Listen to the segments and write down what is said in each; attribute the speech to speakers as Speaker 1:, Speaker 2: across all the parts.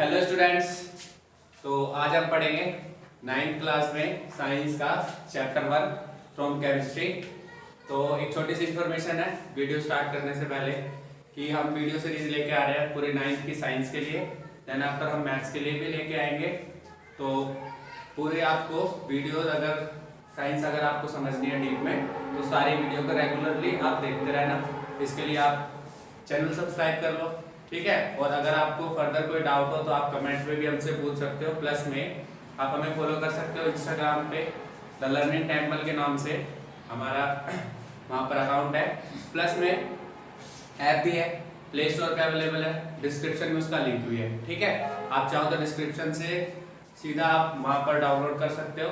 Speaker 1: Hello students. तो आज हम पढ़ेंगे 9th क्लास में साइंस का चैप्टर 1 फ्रॉम केमिस्ट्री। तो एक छोटी सी इन्फॉर्मेशन है वीडियो स्टार्ट करने से पहले कि हम वीडियो सीरीज लेके आ रहे हैं पूरे 9th की साइंस के लिए, देन आफ्टर हम मैथ्स के लिए भी लेके आएंगे। तो पूरे आपको वीडियोस अगर साइंस अगर आपको समझनी है डीप में तो सारी वीडियो को रेगुलरली आप देखते रहना। इसके लिए आप चैनल सब्सक्राइब कर लो, ठीक है। और अगर आपको फर्दर कोई डाउट हो तो आप कमेंट में भी हमसे पूछ सकते हो। प्लस में आप हमें फॉलो कर सकते हो इंस्टाग्राम पे द लर्निंग टेम्पल के नाम से हमारा वहाँ पर अकाउंट है। प्लस में ऐप भी है, प्ले स्टोर पे अवेलेबल है, डिस्क्रिप्शन में उसका लिंक भी है, ठीक है। आप चाहो तो डिस्क्रिप्शन से सीधा आप वहाँ पर डाउनलोड कर सकते हो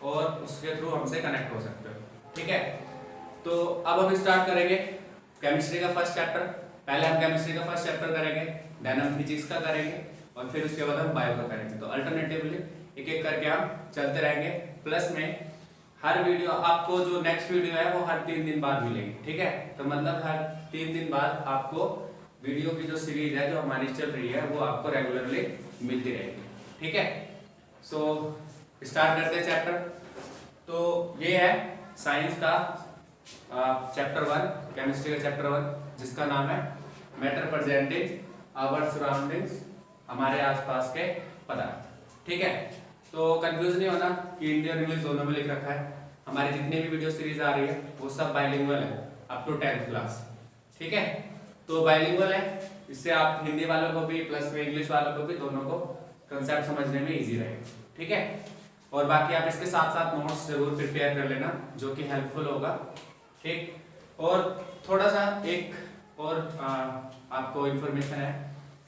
Speaker 1: और उसके थ्रू हमसे कनेक्ट हो सकते हो, ठीक है। तो अब हम स्टार्ट करेंगे केमिस्ट्री का फर्स्ट चैप्टर। पहले हम केमिस्ट्री का फर्स्ट चैप्टर करेंगे, देन हम फिजिक्स का करेंगे और फिर उसके बाद हम बायो का करेंगे। तो अल्टरनेटिवली एक एक करके हम चलते रहेंगे। प्लस में हर वीडियो आपको जो नेक्स्ट वीडियो है वो हर 3 दिन बाद मिलेगी, ठीक है। तो मतलब हर 3 दिन बाद आपको वीडियो की जो सीरीज है जो हमारी चल रही है वो आपको रेगुलरली मिलती रहेगी, ठीक है। सो स्टार्ट करते हैं चैप्टर। तो ये है साइंस का चैप्टर 1, केमिस्ट्री का चैप्टर 1, जिसका नाम है मैटर प्रेजेंटिंग आवर सराउंडिंग्स, हमारे आसपास के पदार्थ, ठीक है। तो कंफ्यूज नहीं होना कि इंडियन इंग्लिश दोनों में लिख रखा है। हमारी जितनी भी वीडियो सीरीज आ रही है वो सब बाइलिंगुअल है अप टू 10th क्लास, ठीक है। तो बाइलिंगुअल है, इससे आप हिंदी वालों को भी प्लस में इंग्लिश वालों को भी दोनों को कंसेप्ट समझने में ईजी रहेगा, ठीक है। और बाकी आप इसके साथ साथ नोट्स जरूर प्रिपेयर कर लेना जो कि हेल्पफुल होगा, ठीक। और थोड़ा सा एक और आपको इन्फॉर्मेशन है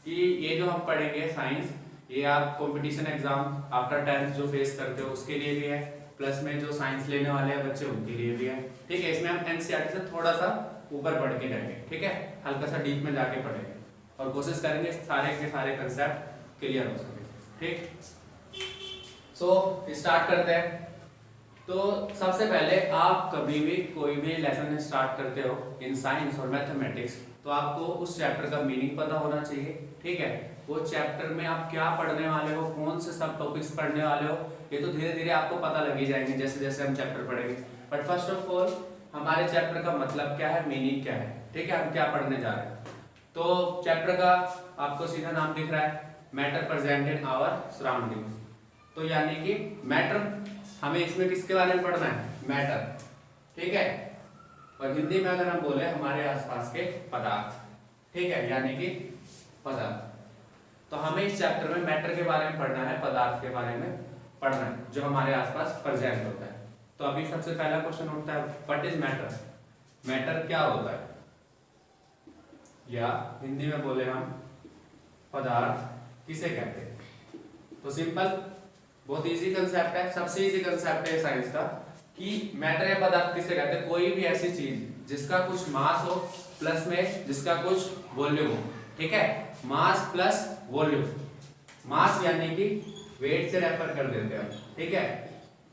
Speaker 1: कि ये जो हम पढ़ेंगे साइंस, ये आप कंपटीशन एग्जाम आफ्टर 10th जो फेस करते हो उसके लिए भी है, प्लस में जो साइंस लेने वाले हैं बच्चे उनके लिए भी है, ठीक है। इसमें हम एनसीईआरटी से थोड़ा सा ऊपर बढ़ के जाएंगे, ठीक है, हल्का सा डीप में जाके पढ़ेंगे और कोशिश करेंगे सारे के सारे कंसेप्ट क्लियर हो सके, ठीक। सो स्टार्ट करते हैं। तो सबसे पहले आप कभी भी कोई भी लेसन स्टार्ट करते हो इन साइंस और मैथमेटिक्स तो आपको उस चैप्टर का मीनिंग पता होना चाहिए, ठीक है। वो चैप्टर में आप क्या पढ़ने वाले हो, कौन से सब टॉपिक्स पढ़ने वाले हो, ये तो धीरे धीरे आपको पता लग ही जाएंगे जैसे जैसे हम चैप्टर पढ़ेंगे। बट फर्स्ट ऑफ ऑल हमारे चैप्टर का मतलब क्या है, मीनिंग क्या है, ठीक है, हम क्या पढ़ने जा रहे हैं। तो चैप्टर का आपको सीधा नाम दिख रहा है, matter present in our surroundings. तो यानी कि मैटर, हमें इसमें किसके बारे में पढ़ना है, मैटर, ठीक है। और हिंदी में अगर हम बोले हमारे आसपास के पदार्थ, ठीक है, यानी कि पदार्थ। तो हमें इस चैप्टर में मैटर के बारे में पढ़ना है, पदार्थ के बारे में पढ़ना है जो हमारे आसपास प्रेजेंट होता है। तो अभी सबसे पहला क्वेश्चन उठता है, व्हाट इज मैटर, मैटर क्या होता है, या हिंदी में बोले हम पदार्थ किसे कहते हैं। तो सिंपल, बहुत इजी कंसेप्ट है, सबसे इजी कंसेप्ट है साइंस का कि मैटर या पदार्थ किसे कहते हैं, कोई भी ऐसी चीज जिसका कुछ मास हो प्लस में जिसका कुछ वॉल्यूम हो, ठीक है। मास प्लस वॉल्यूम, मास यानी कि वेट से रेफर कर देते हैं, ठीक है,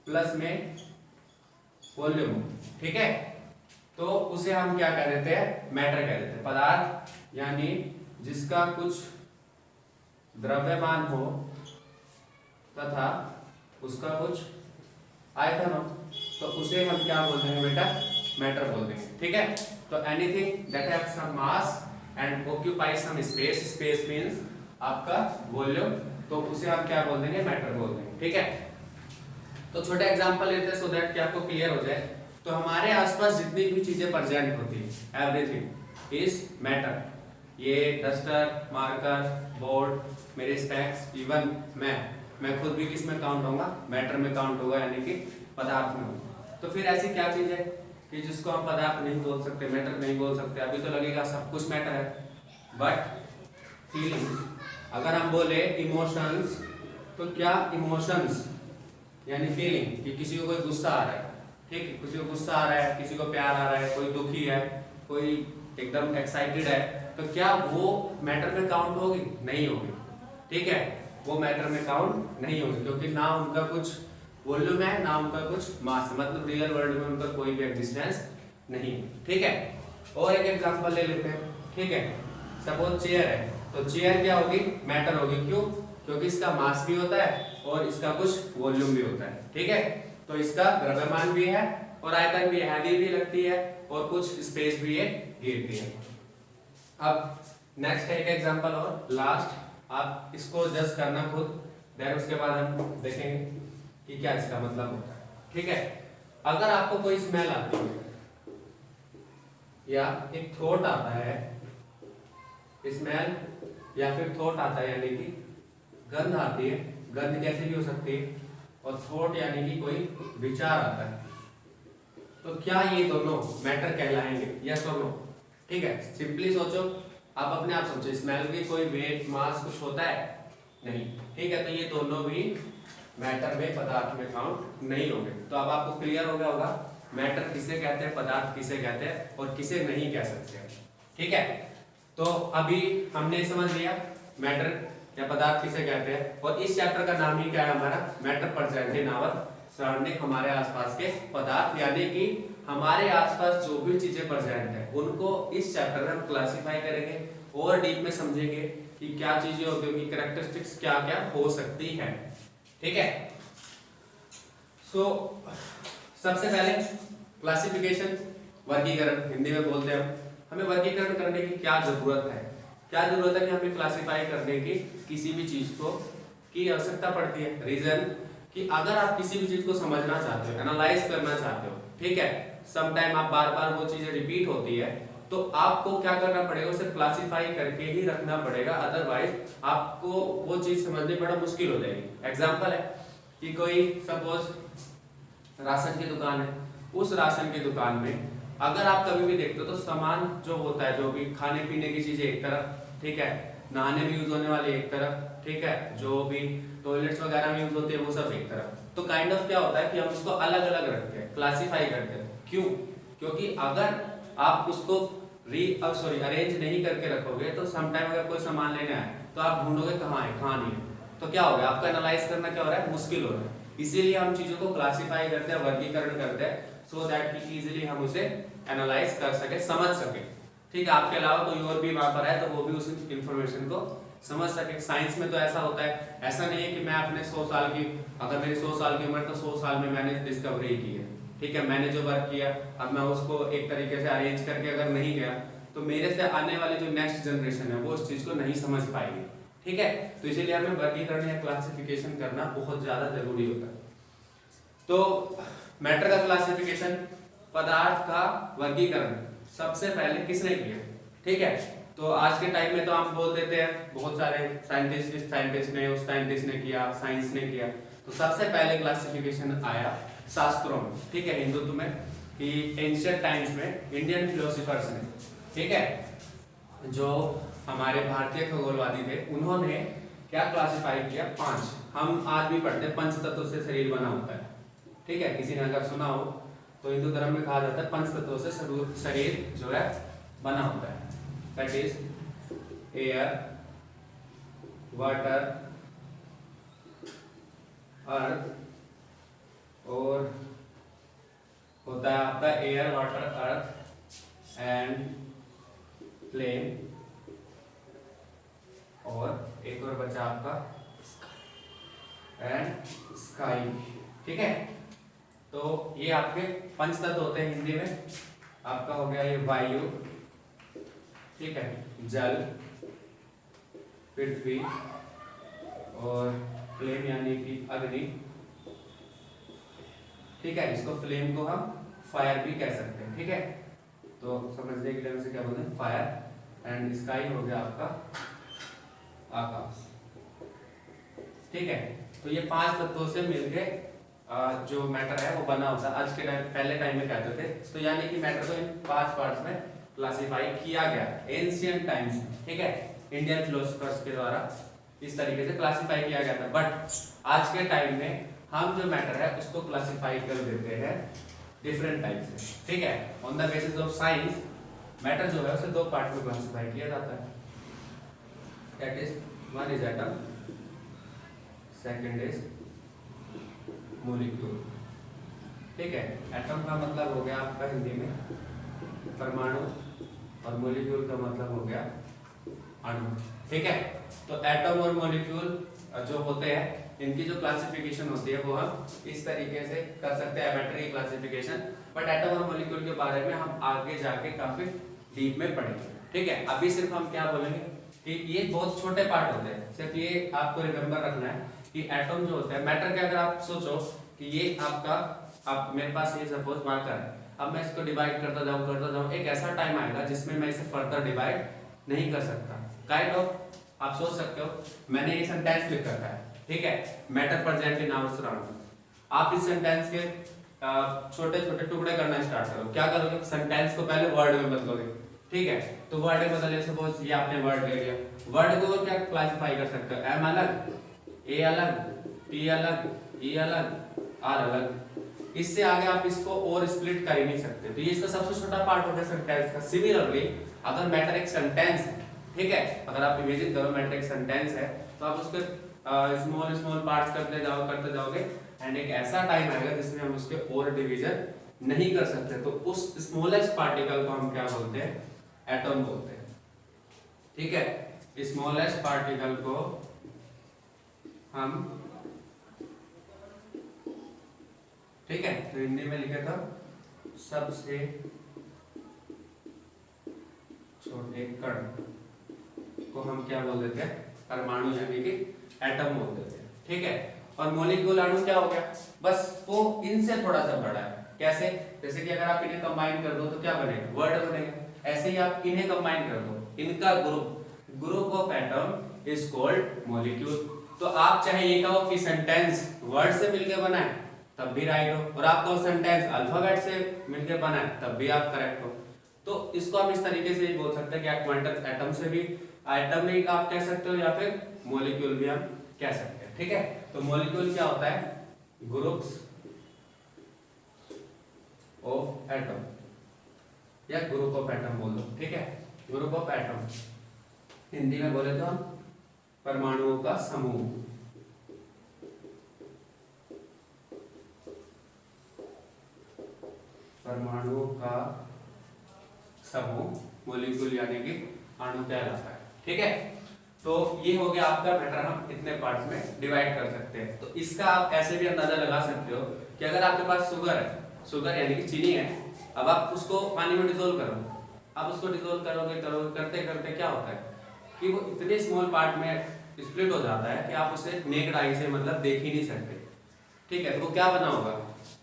Speaker 1: प्लस में वॉल्यूम, ठीक है। तो उसे हम क्या कह देते हैं, मैटर कह देते हैं। पदार्थ यानी जिसका कुछ द्रव्यमान हो तथा उसका कुछ आयतन हो तो उसे हम क्या बोल देंगे बेटा, मैटर बोल देंगे, ठीक है। तो anything that have some mass and occupies some space, space means आपका वॉल्यूम, तो उसे हम क्या बोल देंगे, मैटर बोल देंगे, ठीक है। तो छोटा एग्जांपल लेते हैं सो दैट कि आपको क्लियर हो जाए। तो हमारे आसपास जितनी भी चीजें प्रेजेंट होती है, एवरीथिंग इज मैटर। ये डस्टर, मार्कर, बोर्ड, मेरे स्पेक्स, इवन मैं खुद भी किस में काउंट होगा, मैटर में काउंट होगा, यानी कि पदार्थ में होगा। तो फिर ऐसी क्या चीज है कि जिसको हम पदार्थ नहीं बोल सकते, मैटर नहीं बोल सकते। अभी तो लगेगा सब कुछ मैटर है, बट फीलिंग्स, अगर हम बोले इमोशंस, तो क्या इमोशंस यानी फीलिंग, कि किसी को कोई गुस्सा आ रहा है, ठीक है, किसी को गुस्सा आ रहा है, किसी को प्यार आ रहा है, कोई दुखी है, कोई एकदम एक्साइटेड है, तो क्या वो मैटर में काउंट होगी, नहीं होगी, ठीक है, वो मैटर में काउंट नहीं होगी, क्योंकि ना उनका कुछ वॉल्यूम है ना उनका कुछ मास है, मतलब रियल वर्ल्ड में उनका कोई भी एग्जिस्टेंस नहीं। ठीक है, और एक एग्जांपल ले लेते हैं। ठीक है, सपोज चेयर है, तो चेयर क्या होगी, मैटर होगी। क्यों? क्योंकि इसका मास भी होता है और इसका कुछ वॉल्यूम भी होता है। ठीक है, तो इसका द्रव्यमान भी है और आयतन भी, हैवी भी लगती है और कुछ स्पेस भी ये घेरती है। अब नेक्स्ट है एक एग्जांपल और लास्ट, आप इसको जज करना खुद, देन उसके बाद हम देखेंगे कि क्या इसका मतलब होता है। ठीक है, अगर आपको कोई स्मेल आती है या एक थॉट आता है, स्मेल या फिर थॉट आता है यानी कि गंध आती है, गंध कैसी भी हो सकती है, और थॉट यानी कि कोई विचार आता है, तो क्या ये दोनों मैटर कहलाएंगे, यस और नो? ठीक है, सिंपली सोचो, आप अपने आप सोचो, स्मेल की कोई वेट मास कुछ होता है? नहीं। ठीक है, तो ये दोनों भी मैटर में, पदार्थ में काउंट नहीं होंगे। तो अब आपको क्लियर हो गया होगा मैटर किसे कहते हैं, पदार्थ किसे कहते हैं और किसे नहीं कह सकते हैं। ठीक है, तो अभी हमने समझ लिया मैटर या पदार्थ किसे कहते हैं, और इस चैप्टर का नाम ही क्या है हमारा, matter present in our surrounding, हमारे आसपास के पदार्थ, यानी कि हमारे आसपास जो भी चीजें प्रेजेंट है उनको इस चैप्टर में हम क्लासिफाई करेंगे और डीप में समझेंगे कि क्या चीजें होती होंगी, कैरेक्टरिस्टिक्स क्या क्या हो सकती है। ठीक है, सो सबसे पहले क्लासिफिकेशन, वर्गीकरण हिंदी में बोलते हैं हमें वर्गीकरण करने की क्या जरूरत है, क्या जरूरत है कि हमें क्लासिफाई करने की किसी भी चीज को की आवश्यकता पड़ती है। रीजन कि अगर आप किसी भी चीज को समझना चाहते हो, एनालाइज करना चाहते हो, ठीक है, सम टाइम आप बार बार वो चीजें रिपीट होती है, तो आपको क्या करना पड़ेगा, उसे क्लासिफाई करके ही रखना पड़ेगा, अदरवाइज आपको वो चीज समझने बड़ा मुश्किल हो जाएगी। एग्जांपल है कि कोई सपोज राशन की दुकान है, उस राशन की दुकान में अगर आप कभी भी देखते हो तो सामान जो होता है, जो भी खाने पीने की चीजें एक तरफ, ठीक है, नहाने में यूज होने वाली एक तरफ, ठीक है, जो भी टॉयलेट्स वगैरह में यूज होते हैं वो सब एक तरफ। तो काइंड ऑफ क्या होता है कि हम उसको अलग अलग रखते हैं, क्लासिफाई करते हैं। क्यों? क्योंकि अगर आप उसको अरेंज नहीं करके रखोगे तो समटाइम अगर कोई सामान लेने आए तो आप ढूंढोगे कहाँ है, कहाँ नहीं है, तो क्या होगा, आपका एनालाइज करना क्या हो रहा है, मुश्किल हो रहा है। इसीलिए हम चीजों को क्लासिफाई करते हैं, वर्गीकरण करते हैं, सो दैट कि इजीली हम उसे एनालाइज कर सके, समझ सके। ठीक है, आपके अलावा कोई और भी वहां पर है तो वो भी उस इंफॉर्मेशन को समझ सके। साइंस में तो ऐसा होता है, ऐसा नहीं है कि मैं अपने 100 साल की, अगर मेरी 100 साल की उम्र तो 100 साल में मैंने डिस्कवरी की है, ठीक है, मैंने जो वर्क किया, अब मैं उसको एक तरीके से अरेंज करके अगर नहीं गया तो मेरे से आने वाली जो नेक्स्ट जनरेशन है वो उस चीज को नहीं समझ पाएगी। ठीक है, तो इसीलिए हमें वर्गीकरण या क्लासिफिकेशन करना बहुत ज्यादा जरूरी होता है। तो मैटर का क्लासिफिकेशन, पदार्थ का वर्गीकरण सबसे पहले किसने किया? ठीक है, तो आज के टाइम में तो हम बोल देते हैं बहुत सारे साइंटिस्ट ने, उस साइंटिस्ट ने किया, साइंस ने किया। तो सबसे पहले क्लासिफिकेशन आया शास्त्रों में, ठीक है, हिंदुत्व में, कि एंशिएंट टाइम्स में इंडियन फिलोसोफर्स ने, ठीक है, जो हमारे भारतीय खगोलवादी थे, उन्होंने क्या क्लासिफाई किया, 5, हम आज भी पढ़ते हैं, पंच तत्वों से शरीर बना होता है। ठीक है, किसी ने अगर सुना हो तो हिंदू धर्म में कहा जाता है पंच तत्वों से शरीर जो है बना होता है, दैट इज एयर, वाटर, अर्थ, और होता है आपका air, water, earth and flame, और एक और बचा आपका एंड स्काई। ठीक है, तो ये आपके पंच तत्व होते हैं। हिंदी में आपका हो गया ये वायु, ठीक है, जल, पृथ्वी, और फ्लेम यानी कि अग्नि। ठीक है, इसको फ्लेम को हम फायर भी कह सकते हैं। ठीक है, तो समझने के लिए उसे क्या बोलते हैं, फायर। एंड स्काई हो गया आपका आकाश। ठीक है, तो ये 5 तत्वों से मिलके जो मैटर है वो बना होता है। आज के टाइम, पहले टाइम में कहते थे, तो यानी कि मैटर को इन 5 पार्ट्स में क्लासिफाई किया गया एंशिएंट टाइम्स में। ठीक है, इंडियन फिलोसोफर्स के द्वारा इस तरीके से क्लासिफाई किया गया था। बट आज के टाइम में हम जो मैटर है उसको क्लासिफाई कर देते हैं डिफरेंट टाइप से। ठीक है, on the basis of science matter जो है उसे 2 पार्ट में क्लासिफाई किया जाता है, that is one is atom, second is molecule. ठीक है, एटम का मतलब हो गया आपका हिंदी में परमाणु और मॉलिक्यूल का मतलब हो गया अणु। ठीक है, तो एटम और मॉलिक्यूल जो होते हैं इनकी जो क्लासिफिकेशन होती है वो हम इस तरीके से कर सकते हैं, एमेट्री क्लासिफिकेशन। बट एटम और मॉलिक्यूल के बारे में हम आगे जाके काफी डीप में पढ़ेंगे। ठीक है, अभी सिर्फ हम क्या बोलेंगे कि ये बहुत छोटे पार्ट होते हैं, सिर्फ ये आपको रिमेम्बर रखना है कि एटम जो होता है, मैटर के अगर आप सोचो कि ये आपका, आप मेरे पास ये सपोज मार्कर है, अब मैं इसको डिवाइड करता जाऊं, एक ऐसा टाइम आएगा जिसमें मैं इसे फर्दर डिवाइड नहीं कर सकता। काइंड ऑफ आप सोच सकते हो, मैंने ये सेंटेंस लिख रखा है, ठीक है, matter present in our surrounding. आप इस सेंटेंस के छोटे छोटे टुकड़े करना स्टार्ट करो। क्या करोगे, सेंटेंस को पहले वर्ड में बदलोगे। ठीक है, तो वर्ड में बदले, सपोज ये आपने वर्ड ले लिया, वर्ड को क्या क्लासिफाई कर सकते हो, एम अलग, ए अलग, टी अलग, ई अलग, आर अलग। इससे आगे आप इसको और स्प्लिट कर ही नहीं सकते। तो ये इसका सबसे छोटा पार्ट हो गया सेंटेंस का। सिमिलरली अगर मैटर एक सेंटेंस है, ठीक है, अगर आप इमेजिन करो मैटर एक सेंटेंस है, तो आप उसके स्मॉल स्मॉल पार्ट्स करते जाओगे एंड एक ऐसा टाइम आएगा जिसमें हम उसके और डिवीजन नहीं कर सकते। तो उस स्मॉलेस्ट पार्टिकल को हम क्या बोलते हैं, एटम बोलते हैं। ठीक है, स्मॉलेस्ट पार्टिकल को हम, ठीक है, तो हिंदी में लिखे था सबसे छोटे कण को हम क्या बोल देते हैं, परमाणु यानी कि एटम बोल देते हैं। ठीक है, और मॉलिक्यूल अणु क्या हो गया, बस वो इनसे थोड़ा सा बड़ा है। कैसे, जैसे कि अगर आप इन्हें कंबाइन कर दो तो क्या बनेगा, वर्ड बनेगा। ऐसे ही आप इन्हें कंबाइन कर दो, इनका group of atom is called molecule. तो आप चाहे ये कहो कि सेंटेंस वर्ड से मिलकर बना है तब भी राइट हो, और आप कहो सेंटेंस अल्फाबेट से मिलकर बना है तब भी आप करेक्ट हो। तो इसको हम इस तरीके से ही बोल सकते हैं कि क्वांटम एटम से भी, एटम भी आप कह सकते हो, या फिर मॉलिक्यूल भी हम कह सकते हैं। ठीक है, तो मॉलिक्यूल क्या होता है, ग्रुप्स ऑफ एटम या ग्रुप ऑफ एटम बोल दो। ठीक है, ग्रुप ऑफ एटम, हिंदी में बोले तो हम परमाणुओं का समूह। परमाणुओं का समूह मॉलिक्यूल यानी कि अणु कहलाता है। ठीक है, तो ये हो गया आपका मैटर, हम इतने पार्ट्स में डिवाइड कर सकते हैं। तो इसका आप ऐसे भी अंदाजा लगा सकते हो कि अगर आपके पास शुगर है, शुगर यानी कि चीनी है, अब आप उसको पानी में डिसोल्व करो, अब उसको डिसोल्व करोगे करते करते क्या होता है कि वो इतने स्मॉल पार्ट में स्प्लिट हो जाता है कि आप उसे नेक्ड आई से मतलब देख ही नहीं सकते। ठीक है, तो वो क्या बना होगा,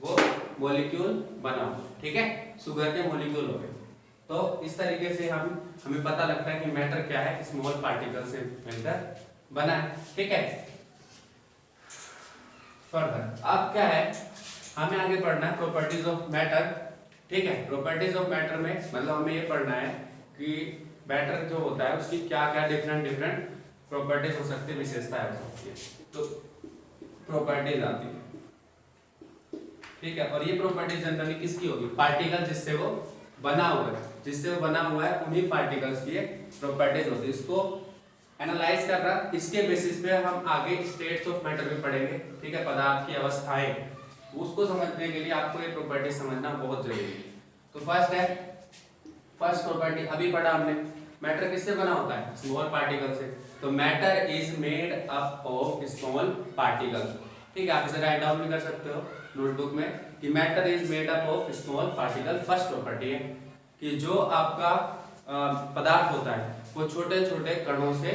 Speaker 1: वो मॉलिक्यूल बना होगा। ठीक है, शुगर के मॉलिक्यूल हो गए। तो इस तरीके से हमें पता लगता है कि मैटर क्या है, स्मॉल पार्टिकल से मिलकर बना है। ठीक है, फर्दर अब क्या है, हमें आगे पढ़ना है प्रॉपर्टीज ऑफ मैटर। ठीक है, प्रॉपर्टीज ऑफ मैटर में मतलब हमें ये पढ़ना है कि मैटर जो होता है उसकी क्या क्या डिफरेंट प्रॉपर्टीज हो सकती है, विशेषताएं हो सकती है। तो प्रॉपर्टीज आती है। ठीक है, और ये प्रॉपर्टीज जनरली किसकी होगी, पार्टिकल जिससे वो बना हुआ है, जिससे वो बना हुआ है उन्हीं पार्टिकल्स की प्रॉपर्टीज होती है। इसको एनालाइज करना, इसके बेसिस पे हम आगे स्टेट्स ऑफ मैटर भी पढ़ेंगे। ठीक है, पदार्थ की अवस्थाएं, उसको समझने के लिए आपको ये प्रॉपर्टी समझना बहुत जरूरी है। तो फर्स्ट है, फर्स्ट प्रॉपर्टी अभी पढ़ा हमने, मैटर किससे बना होता है, स्मॉल पार्टिकल से। तो matter is made up of small particle. ठीक है, आप इसे राइट डाउन भी कर सकते हो नोटबुक में कि matter is made up of small particle. First property है कि जो आपका पदार्थ होता है वो छोटे छोटे कणों से,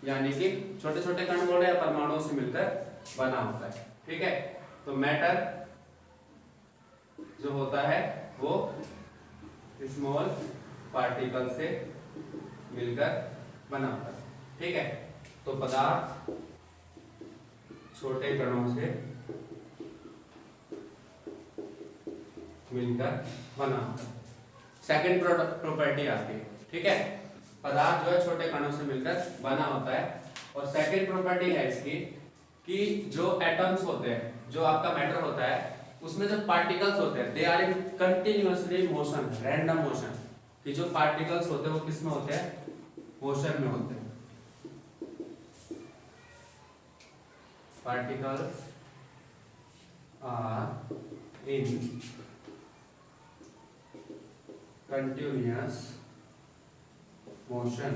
Speaker 1: यानी कि छोटे छोटे कण बोले या परमाणुओं से मिलकर बना होता है। ठीक है, तो मैटर जो होता है वो स्मॉल पार्टिकल से मिलकर बना होता है। ठीक है, तो पदार्थ छोटे कणों से मिलकर बना होता है। सेकंड प्रॉपर्टी आती है। ठीक है, पदार्थ जो है छोटे कणों से मिलकर बना होता है। और सेकंड प्रॉपर्टी है इसकी कि जो एटम्स होते हैं, जो आपका मैटर होता है उसमें जो पार्टिकल्स होते हैं they are in continuously motion, random motion. कि जो पार्टिकल्स होते हैं वो किस में होते हैं, मोशन में होते हैं। Particles are in continuous motion,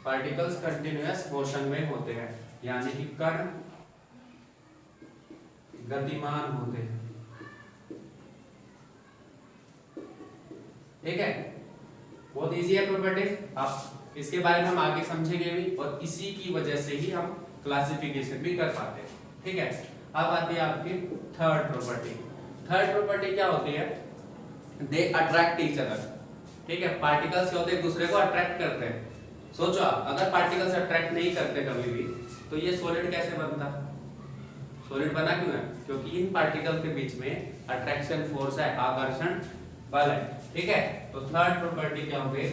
Speaker 1: particles continuous motion में होते हैं, यानी कि कण गतिमान होते हैं। ठीक है, बहुत इजी है प्रॉपर्टीज, आप इसके बारे में हम आगे समझेंगे भी, और इसी की वजह से ही हम क्लासिफिकेशन भी कर पाते हैं। ठीक है, अब आती है आपकी थर्ड प्रॉपर्टी। थर्ड प्रॉपर्टी क्या होती है? They attract each other. ठीक है, पार्टिकल्स क्या होते हैं, एक दूसरे को अट्रैक्ट करते हैं। सोचो आप, अगर पार्टिकल्स अट्रैक्ट नहीं करते कभी भी, तो ये सॉलिड कैसे बनता? सॉलिड बना क्यों है? क्योंकि इन पार्टिकल के बीच में अट्रैक्शन फोर्स है, आकर्षण बल है। ठीक है, तो थर्ड प्रॉपर्टी क्या होगी?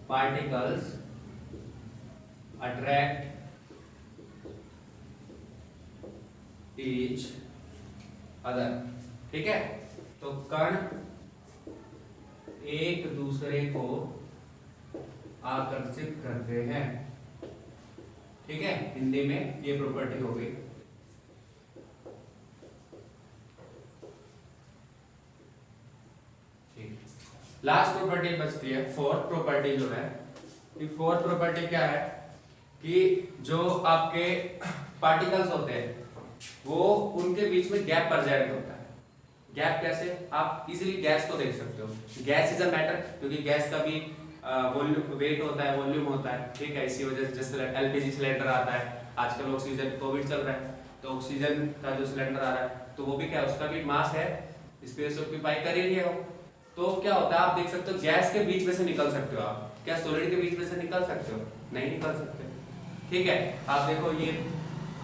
Speaker 1: Particles attract each other. ठीक है, तो कण एक दूसरे को आकर्षित करते हैं। ठीक है, हिंदी में ये प्रॉपर्टी हो गई। लास्ट प्रॉपर्टी बचती है फोर्थ प्रॉपर्टी जो है। फोर्थ प्रॉपर्टी क्या है कि जो आपके पार्टिकल्स होते हैं वो उनके बीच में गैप प्रेजेंट होता है। गैप कैसे? आप इजीली गैस को देख सकते हो। गैस इज अ मैटर, क्योंकि गैस का भी वॉल्यूम, वेट होता है, वॉल्यूम होता है। ठीक है, इसी वजह से जैसे एलपीजी सिलेंडर आता है, आजकल ऑक्सीजन, कोविड चल रहा है तो ऑक्सीजन का जो सिलेंडर आ रहा है तो वो भी क्या, उसका भी मास है, स्पेस ऑक्यूपाई कर ही है वो। तो क्या होता है, आप देख सकते हो गैस के बीच में से निकल सकते हो आप। क्या सॉलिड के बीच में से निकल सकते हो? नहीं निकल सकते। ठीक है, आप देखो ये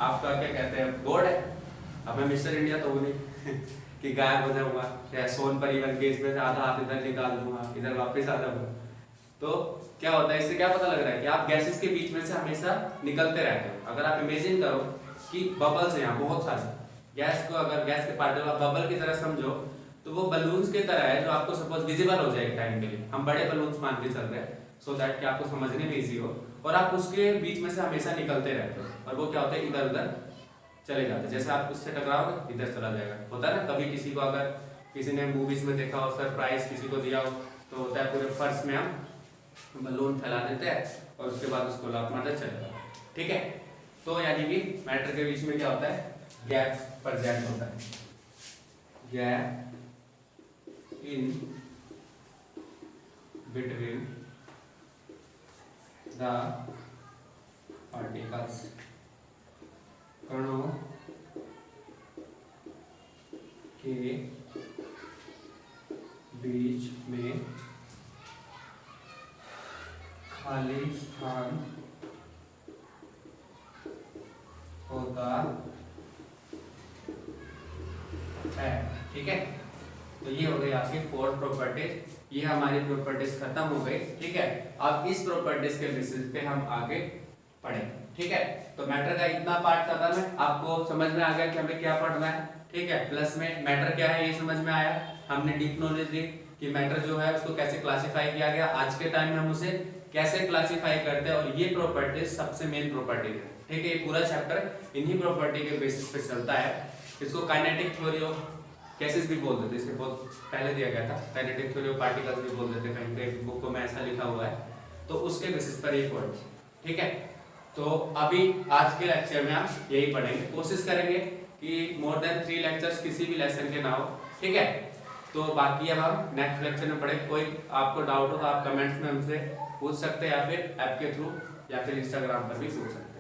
Speaker 1: आपका क्या कहते हैं, बोर्ड है। अब मैं मिस्टर इंडिया तो हूँ नहीं कि गायब हो जाऊंगा या सोन परिवहन के इसमें से आधा हाथ इधर निकाल दूंगा, इधर वापस आ जाऊंगा। तो क्या होता है, इससे क्या पता लग रहा है कि आप गैसेस के बीच में से हमेशा निकलते रहते हो। अगर आप इमेजिन करो कि बबल्स हैं यहाँ बहुत सारे, गैस को अगर गैस के पार्टिकल आप बबल की तरह समझो तो वो बलून्स की तरह है जो आपको सपोज विजिबल हो जाए एक टाइम के लिए। हम बड़े बलून्स मान के चल रहे हैं सो दैट कि आपको समझने में इजी हो, और आप उसके बीच में से हमेशा निकलते रहते हो, और वो क्या होता है, इधर उधर चले जाते हैं। जैसे आप उससे टकराओगे इधर चला जाएगा। होता है ना, कभी किसी को, अगर किसी ने मूवीज में देखा हो, सरप्राइज किसी को दिया हो तो होता है पूरे फर्श में हम बलून फैला देते हैं और उसके बाद उसको लात मारते चलेगा। ठीक है, तो यानी कि मैटर के बीच में क्या होता है, गैप प्रेजेंट होता है। Gap in between the particles, कणों के बीच में खाली स्थान होता है। ठीक है, तो ये हो गई आपकी फोर्थ प्रॉपर्टीज। ये हमारी प्रॉपर्टीज खत्म हो गई। ठीक है, अब इस प्रॉपर्टीज के बेसिस पे हम आगे पढ़ेंगे। ठीक है, तो मैटर का इतना पार्ट खत्म है। आपको समझ में आ गया कि हमें क्या पढ़ना है। ठीक है, प्लस में मैटर क्या है ये समझ में आया। हमने डीप नॉलेज ली कि मैटर जो है उसको कैसे क्लासिफाई किया गया, आज के टाइम में हम उसे कैसे क्लासिफाई करते हैं, और ये प्रॉपर्टीज सबसे मेन प्रॉपर्टी है। ठीक है, ये पूरा चैप्टर इन्हीं प्रॉपर्टी के बेसिस पे चलता है। इसको काइनेटिक थ्योरी ऑफ गैसेस भी बोल देते, इसके बहुत पहले दिया गया था। काइनेटिक थ्योरी ऑफ पार्टिकल्स भी बोल देते, कहीं पे बुक में ऐसा लिखा हुआ है। तो उसके बेसिस पर ये पढ़ो। ठीक है, तो अभी आज के लेक्चर में हम यही पढ़ेंगे। कोशिश करेंगे कि मोर देन 3 लेक्चर्स किसी भी लेसन के ना हो। ठीक है, तो बाकी अब हम नेक्स्ट लेक्चर में पढ़ेंगे। कोई आपको डाउट हो तो आप कमेंट्स में हमसे पूछ सकते हैं, या फिर ऐप के थ्रू या फिर इंस्टाग्राम पर भी पूछ सकते हैं।